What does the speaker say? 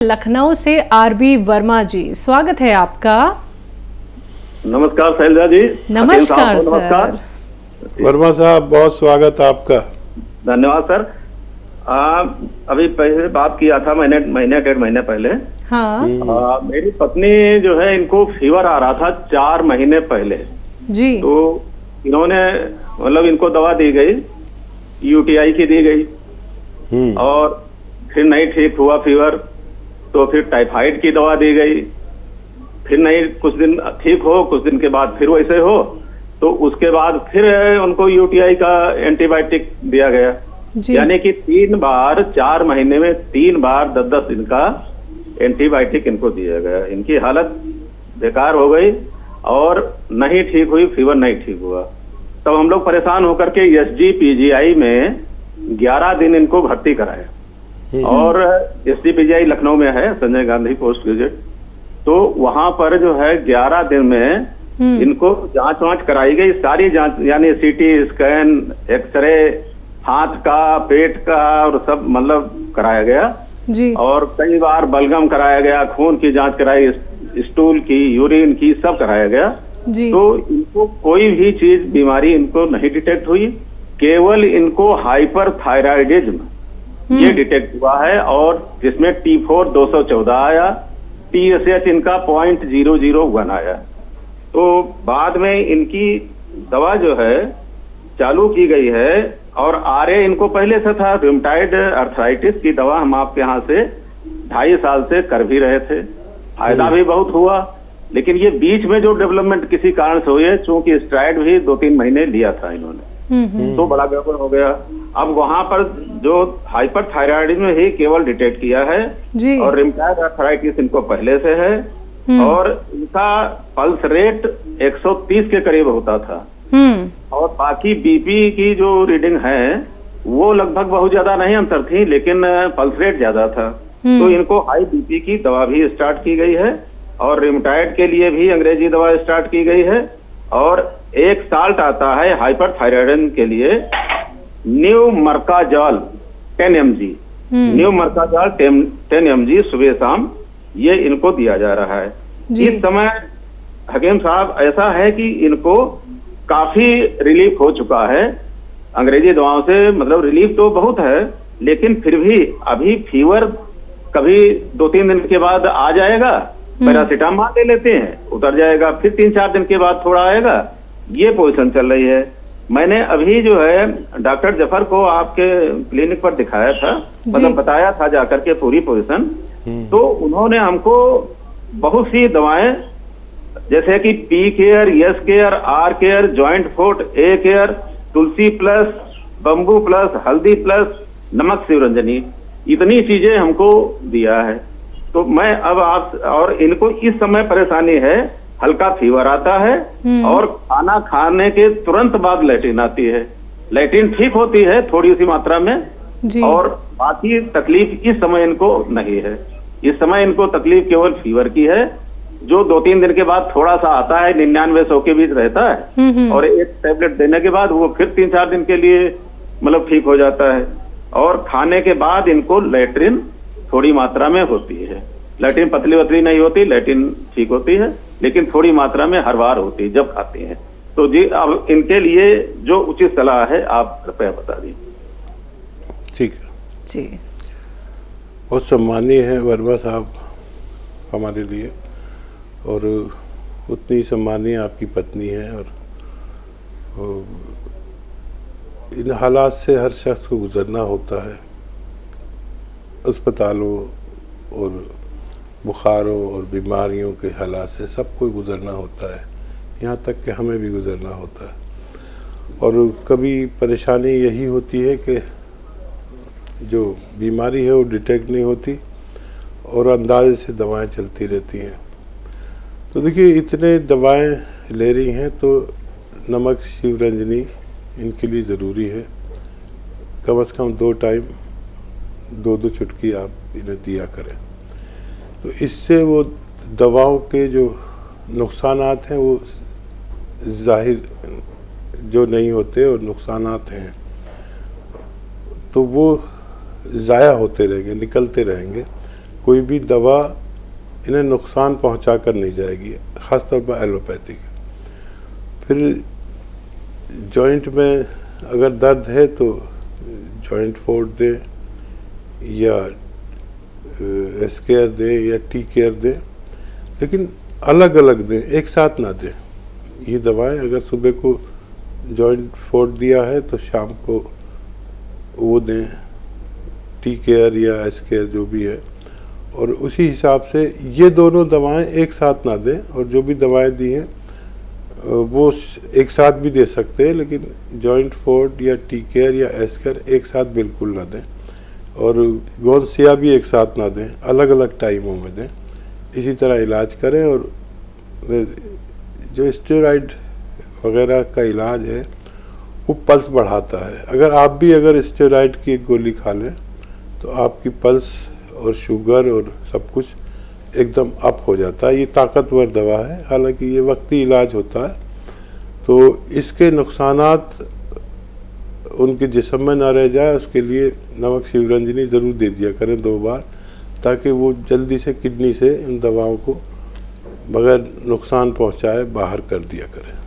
लखनऊ से आरबी वर्मा जी, स्वागत है आपका। नमस्कार शैलजा जी। नमस्कार सर। नमस्कार वर्मा साहब, बहुत स्वागत आपका। धन्यवाद सर। अभी पहले बात किया था मैंने 1.5 महीने पहले। हाँ मेरी पत्नी जो है, इनको फीवर आ रहा था 4 महीने पहले जी। तो इन्होंने मतलब इनको दवा दी गई, यूटीआई की दी गई और फिर नहीं ठीक हुआ फीवर, तो फिर टाइफाइड की दवा दी गई, फिर नहीं कुछ दिन ठीक हो, कुछ दिन के बाद फिर वैसे हो, तो उसके बाद फिर उनको यूटीआई का एंटीबायोटिक दिया गया। यानी कि 3 बार 4 महीने में 3 बार 10-10 दिन का एंटीबायोटिक इनको दिया गया। इनकी हालत बेकार हो गई और नहीं ठीक हुई, फीवर नहीं ठीक हुआ। तब हम लोग परेशान होकर के SGPGI में 11 दिन इनको भर्ती कराया और SGPGI लखनऊ में है, संजय गांधी पोस्ट ग्रेजुएट। तो वहां पर जो है 11 दिन में इनको जांच वांच कराई गई, सारी जांच, यानी CT स्कैन, एक्सरे, हाथ का, पेट का और सब मतलब कराया गया जी। और कई बार बलगम कराया गया, खून की जांच कराई, स्टूल की, यूरिन की, सब कराया गया जी। तो इनको कोई भी चीज बीमारी इनको नहीं डिटेक्ट हुई। केवल इनको हाइपरथायराइडिज्म ये डिटेक्ट हुआ है और जिसमें T4 214 आया, TSH इनका 0.001 आया। तो बाद में इनकी दवा जो है चालू की गई है और RA इनको पहले से था, रूमेटॉइड अर्थराइटिस की दवा हम आपके यहाँ से 2.5 साल से कर भी रहे थे, फायदा भी बहुत हुआ। लेकिन ये बीच में जो डेवलपमेंट किसी कारण से हुई है, चूंकि स्टेरॉइड भी 2-3 महीने लिया था इन्होंने, तो बड़ा गड़बड़ हो गया। अब वहां पर जो हाइपरथायराइडिज्म ही केवल डिटेक्ट किया है जी। और रूमेटॉइड अर्थराइटिस इनको पहले से है और इनका पल्स रेट 130 के करीब होता था और बाकी BP की जो रीडिंग है वो लगभग बहुत ज्यादा नहीं अंतर थी, लेकिन पल्स रेट ज्यादा था। तो इनको हाई BP की दवा भी स्टार्ट की गई है और रूमेटॉइड के लिए भी अंग्रेजी दवा स्टार्ट की गई है और एक साल्ट आता है हाइपरथायराइडिज्म के लिए, न्यू मर्काजॉल 10 mg, न्यू मर्काजॉल 10 mg सुबह शाम ये इनको दिया जा रहा है। इस समय हकीम साहब ऐसा है कि इनको काफी रिलीफ हो चुका है अंग्रेजी दवाओं से, मतलब रिलीफ तो बहुत है, लेकिन फिर भी अभी फीवर कभी 2-3 दिन के बाद आ जाएगा, पैरासिटामोल ले लेते हैं, उतर जाएगा, फिर 3-4 दिन के बाद थोड़ा आएगा, ये पोजीशन चल रही है। मैंने अभी जो है डॉक्टर जफर को आपके क्लिनिक पर दिखाया था, मतलब बताया था जाकर के पूरी पोजीशन, तो उन्होंने हमको बहुत सी दवाएं जैसे कि P care, S care, R care, joint fort, A care, Tulsi plus, bamboo plus, हल्दी प्लस, नमक शिवरंजनी, इतनी चीजें हमको दिया है। तो मैं अब आप और इनको इस समय परेशानी है, हल्का फीवर आता है और खाना खाने के तुरंत बाद लैट्रिन आती है। लैट्रिन ठीक होती है थोड़ी सी मात्रा में जी। और बाकी तकलीफ इस समय इनको नहीं है। इस समय इनको तकलीफ केवल फीवर की है, जो 2-3 दिन के बाद थोड़ा सा आता है, 99-100 के बीच रहता है और एक टैबलेट देने के बाद वो फिर 3-4 दिन के लिए मतलब ठीक हो जाता है। और खाने के बाद इनको लैट्रिन थोड़ी मात्रा में होती है, लैट्रिन पतली वतली नहीं होती, लैट्रिन ठीक होती है, लेकिन थोड़ी मात्रा में हर बार होती है जब खाते हैं। तो जी अब इनके लिए जो उचित सलाह है आप कृपया बता दीजिए। ठीक है जी। बहुत सम्मानीय है वर्मा साहब हमारे लिए, और उतनी सम्मानीय आपकी पत्नी है, और इन हालात से हर शख्स को गुजरना होता है। अस्पतालों और बुखारों और बीमारियों के हालात से सबको गुजरना होता है, यहाँ तक कि हमें भी गुजरना होता है। और कभी परेशानी यही होती है कि जो बीमारी है वो डिटेक्ट नहीं होती और अंदाजे से दवाएं चलती रहती हैं। तो देखिए इतने दवाएं ले रही हैं तो नमक शिवरंजनी इनके लिए ज़रूरी है, कम से कम 2 टाइम 2-2 चुटकी आप इन्हें दिया करें। तो इससे वो दवाओं के जो नुकसानात हैं वो जाहिर जो नहीं होते और नुकसानात हैं तो वो ज़ाया होते रहेंगे, निकलते रहेंगे। कोई भी दवा इन्हें नुकसान पहुंचा कर नहीं जाएगी, ख़ासतौर पर एलोपैथिक। फिर जॉइंट में अगर दर्द है तो जॉइंट फोर्ड दें या एस्केयर दें या टी केयर दें, लेकिन अलग अलग दें, एक साथ ना दें। ये दवाएं अगर सुबह को जॉइंट फोर्ड दिया है तो शाम को वो दें, टी केयर या एस्केयर जो भी है, और उसी हिसाब से ये दोनों दवाएं एक साथ ना दें। और जो भी दवाएं दी हैं वो एक साथ भी दे सकते हैं, लेकिन जॉइंट फोर्ड या टी केयर या एस्केयर एक साथ बिल्कुल ना दें, और गोनसिया भी एक साथ ना दें, अलग अलग टाइमों में दें। इसी तरह इलाज करें। और जो स्टेरॉइड वगैरह का इलाज है वो पल्स बढ़ाता है। अगर स्टेरॉइड की एक गोली खा लें तो आपकी पल्स और शुगर और सब कुछ एकदम अप हो जाता है। ये ताकतवर दवा है, हालांकि ये वक्ती इलाज होता है, तो इसके नुकसानात उनके जिस्म में ना रह जाए उसके लिए नमक शिवरंजनी ज़रूर दे दिया करें 2 बार, ताकि वो जल्दी से किडनी से इन दवाओं को बगैर नुकसान पहुंचाए बाहर कर दिया करें।